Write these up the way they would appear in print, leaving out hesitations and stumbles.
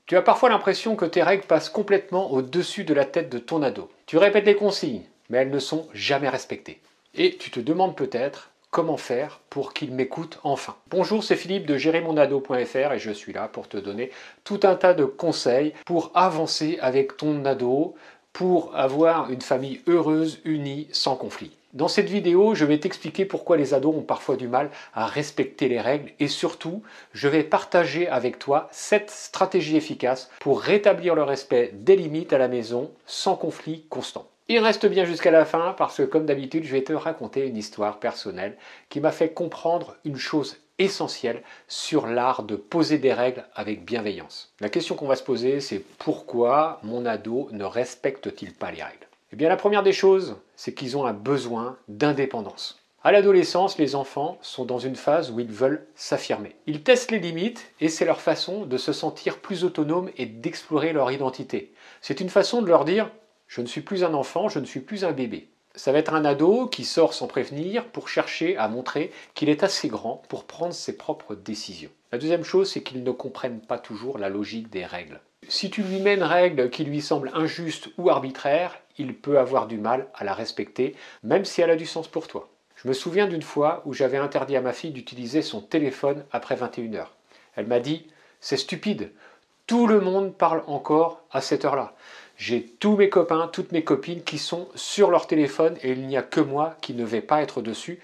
Tu as parfois l'impression que tes règles passent complètement au-dessus de la tête de ton ado. Tu répètes les consignes, mais elles ne sont jamais respectées. Et tu te demandes peut-être comment faire pour qu'il m'écoute enfin. Bonjour, c'est Philippe de géremonado.fr et je suis là pour te donner tout un tas de conseils pour avancer avec ton ado, pour avoir une famille heureuse, unie, sans conflit. Dans cette vidéo, je vais t'expliquer pourquoi les ados ont parfois du mal à respecter les règles et surtout, je vais partager avec toi 7 stratégies efficaces pour rétablir le respect des limites à la maison sans conflit constant. Il reste bien jusqu'à la fin parce que comme d'habitude, je vais te raconter une histoire personnelle qui m'a fait comprendre une chose essentielle sur l'art de poser des règles avec bienveillance. La question qu'on va se poser, c'est pourquoi mon ado ne respecte-t-il pas les règles ? Eh bien, la première des choses, c'est qu'ils ont un besoin d'indépendance. À l'adolescence, les enfants sont dans une phase où ils veulent s'affirmer. Ils testent les limites et c'est leur façon de se sentir plus autonomes et d'explorer leur identité. C'est une façon de leur dire « je ne suis plus un enfant, je ne suis plus un bébé ». Ça va être un ado qui sort sans prévenir pour chercher à montrer qu'il est assez grand pour prendre ses propres décisions. La deuxième chose, c'est qu'ils ne comprennent pas toujours la logique des règles. Si tu lui mets une règle qui lui semble injuste ou arbitraire, il peut avoir du mal à la respecter, même si elle a du sens pour toi. Je me souviens d'une fois où j'avais interdit à ma fille d'utiliser son téléphone après 21h. Elle m'a dit « c'est stupide, tout le monde parle encore à cette heure-là. J'ai tous mes copains, toutes mes copines qui sont sur leur téléphone et il n'y a que moi qui ne vais pas être dessus.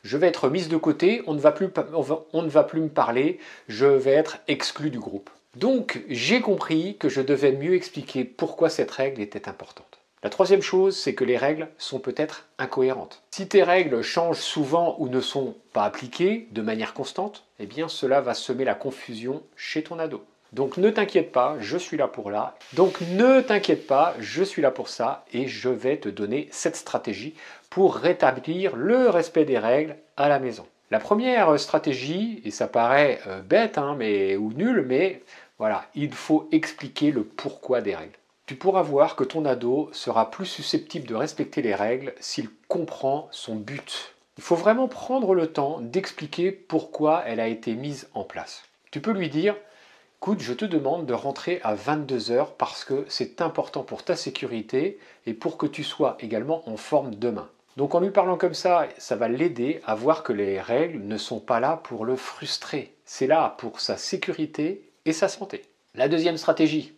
Je vais être mise de côté, on ne va plus me parler, je vais être exclu du groupe. » Donc, j'ai compris que je devais mieux expliquer pourquoi cette règle était importante. La troisième chose, c'est que les règles sont peut-être incohérentes. Si tes règles changent souvent ou ne sont pas appliquées de manière constante, eh bien cela va semer la confusion chez ton ado. Donc ne t'inquiète pas, je suis là pour là. Donc ne t'inquiète pas, je suis là pour ça et je vais te donner cette stratégie pour rétablir le respect des règles à la maison. La première stratégie, et ça paraît bête ou nul, mais voilà, il faut expliquer le pourquoi des règles. Tu pourras voir que ton ado sera plus susceptible de respecter les règles s'il comprend son but. Il faut vraiment prendre le temps d'expliquer pourquoi elle a été mise en place. Tu peux lui dire « Écoute, je te demande de rentrer à 22h parce que c'est important pour ta sécurité et pour que tu sois également en forme demain. » Donc en lui parlant comme ça, ça va l'aider à voir que les règles ne sont pas là pour le frustrer. C'est là pour sa sécurité et sa santé. La deuxième stratégie,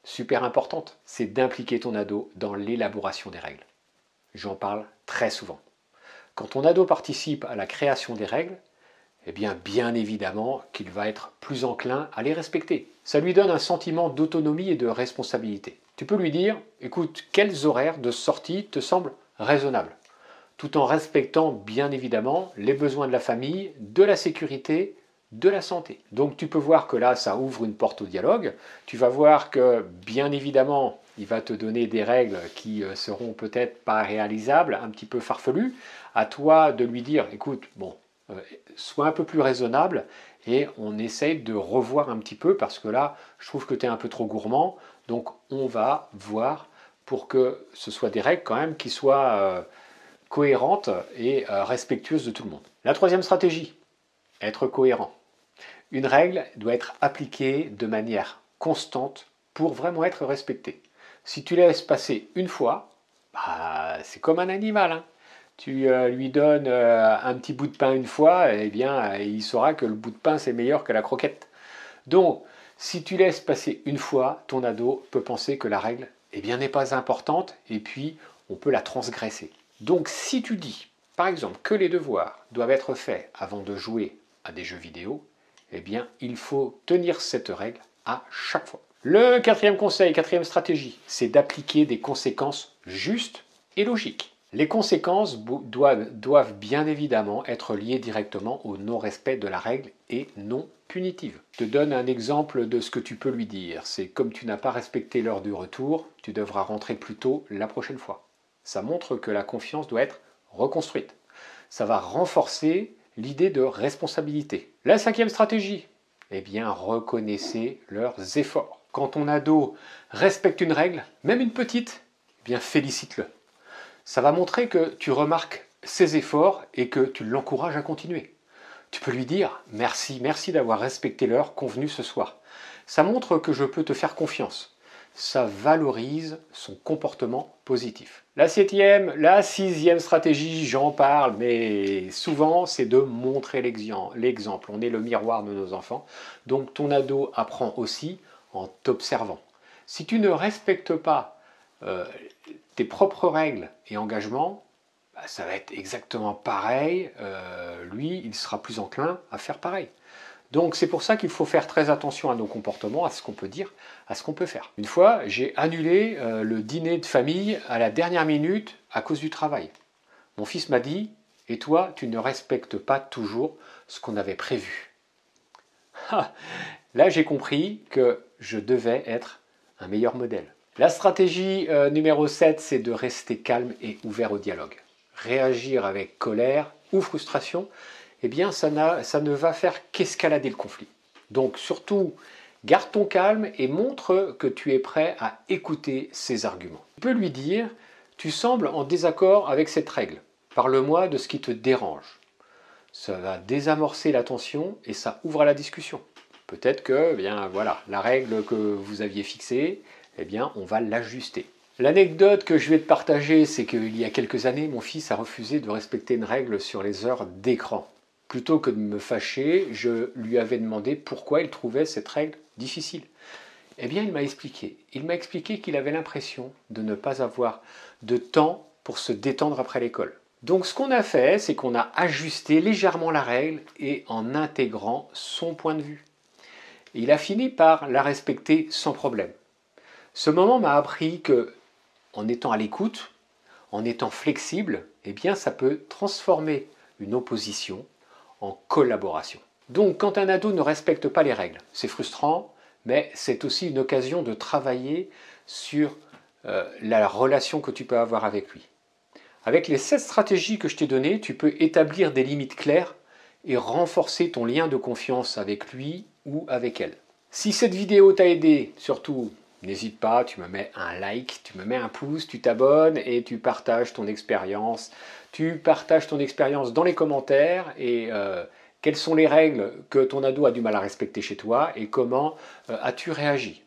super importante, c'est d'impliquer ton ado dans l'élaboration des règles. J'en parle très souvent. Quand ton ado participe à la création des règles, eh bien évidemment qu'il va être plus enclin à les respecter. Ça lui donne un sentiment d'autonomie et de responsabilité. Tu peux lui dire, écoute, quels horaires de sortie te semblent raisonnables ? Tout en respectant bien évidemment les besoins de la famille, de la sécurité, de la santé. Donc tu peux voir que là, ça ouvre une porte au dialogue. Tu vas voir que bien évidemment, il va te donner des règles qui seront peut-être pas réalisables, un petit peu farfelues. À toi de lui dire, écoute, sois un peu plus raisonnable et on essaye de revoir un petit peu parce que là, je trouve que tu es un peu trop gourmand. Donc on va voir pour que ce soit des règles quand même qui soient cohérentes et respectueuses de tout le monde. La troisième stratégie, être cohérent. Une règle doit être appliquée de manière constante pour vraiment être respectée. Si tu laisses passer une fois, c'est comme un animal. Tu lui donnes un petit bout de pain une fois, eh bien, il saura que le bout de pain, c'est meilleur que la croquette. Donc, si tu laisses passer une fois, ton ado peut penser que la règle n'est pas importante et puis on peut la transgresser. Donc, si tu dis, par exemple, que les devoirs doivent être faits avant de jouer à des jeux vidéo, eh bien, il faut tenir cette règle à chaque fois. Le quatrième conseil, quatrième stratégie, c'est d'appliquer des conséquences justes et logiques. Les conséquences doivent bien évidemment être liées directement au non-respect de la règle et non punitives. Je te donne un exemple de ce que tu peux lui dire. C'est comme tu n'as pas respecté l'heure du retour, tu devras rentrer plus tôt la prochaine fois. Ça montre que la confiance doit être reconstruite. Ça va renforcer l'idée de responsabilité. La cinquième stratégie, reconnaissez leurs efforts. Quand ton ado respecte une règle, même une petite, félicite-le. Ça va montrer que tu remarques ses efforts et que tu l'encourages à continuer. Tu peux lui dire « Merci d'avoir respecté l'heure convenue ce soir. Ça montre que je peux te faire confiance. Ça valorise son comportement positif. La sixième stratégie, j'en parle, mais souvent, c'est de montrer l'exemple. On est le miroir de nos enfants. Donc ton ado apprend aussi en t'observant. Si tu ne respectes pas tes propres règles et engagements, ça va être exactement pareil. Lui, il sera plus enclin à faire pareil. Donc c'est pour ça qu'il faut faire très attention à nos comportements, à ce qu'on peut dire, à ce qu'on peut faire. Une fois, j'ai annulé le dîner de famille à la dernière minute à cause du travail. Mon fils m'a dit « Et toi, tu ne respectes pas toujours ce qu'on avait prévu. » Là, j'ai compris que je devais être un meilleur modèle. La stratégie numéro 7, c'est de rester calme et ouvert au dialogue. Réagir avec colère ou frustration, eh bien, ça ne va faire qu'escalader le conflit. Donc, surtout, garde ton calme et montre que tu es prêt à écouter ses arguments. Tu peux lui dire « Tu sembles en désaccord avec cette règle. Parle-moi de ce qui te dérange. » Ça va désamorcer la tension et ça ouvre à la discussion. Peut-être que, eh bien, voilà, la règle que vous aviez fixée, eh bien, on va l'ajuster. L'anecdote que je vais te partager, c'est qu'il y a quelques années, mon fils a refusé de respecter une règle sur les heures d'écran. Plutôt que de me fâcher, je lui avais demandé pourquoi il trouvait cette règle difficile. Eh bien, il m'a expliqué. Il m'a expliqué qu'il avait l'impression de ne pas avoir de temps pour se détendre après l'école. Donc, ce qu'on a fait, c'est qu'on a ajusté légèrement la règle et en intégrant son point de vue. Il a fini par la respecter sans problème. Ce moment m'a appris que, en étant à l'écoute, en étant flexible, eh bien, ça peut transformer une opposition en collaboration. Donc, quand un ado ne respecte pas les règles, c'est frustrant, mais c'est aussi une occasion de travailler sur la relation que tu peux avoir avec lui. Avec les 7 stratégies que je t'ai données, tu peux établir des limites claires et renforcer ton lien de confiance avec lui ou avec elle. Si cette vidéo t'a aidé, surtout, n'hésite pas, tu me mets un like, tu me mets un pouce, tu t'abonnes et tu partages ton expérience. Tu partages ton expérience dans les commentaires et quelles sont les règles que ton ado a du mal à respecter chez toi et comment as-tu réagi.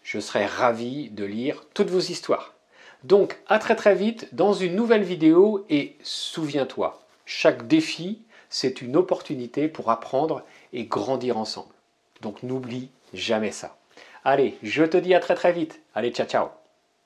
Je serai ravi de lire toutes vos histoires. Donc à très vite dans une nouvelle vidéo et souviens-toi, chaque défi c'est une opportunité pour apprendre et grandir ensemble. Donc n'oublie jamais ça. Allez, je te dis à très vite. Allez, ciao ciao.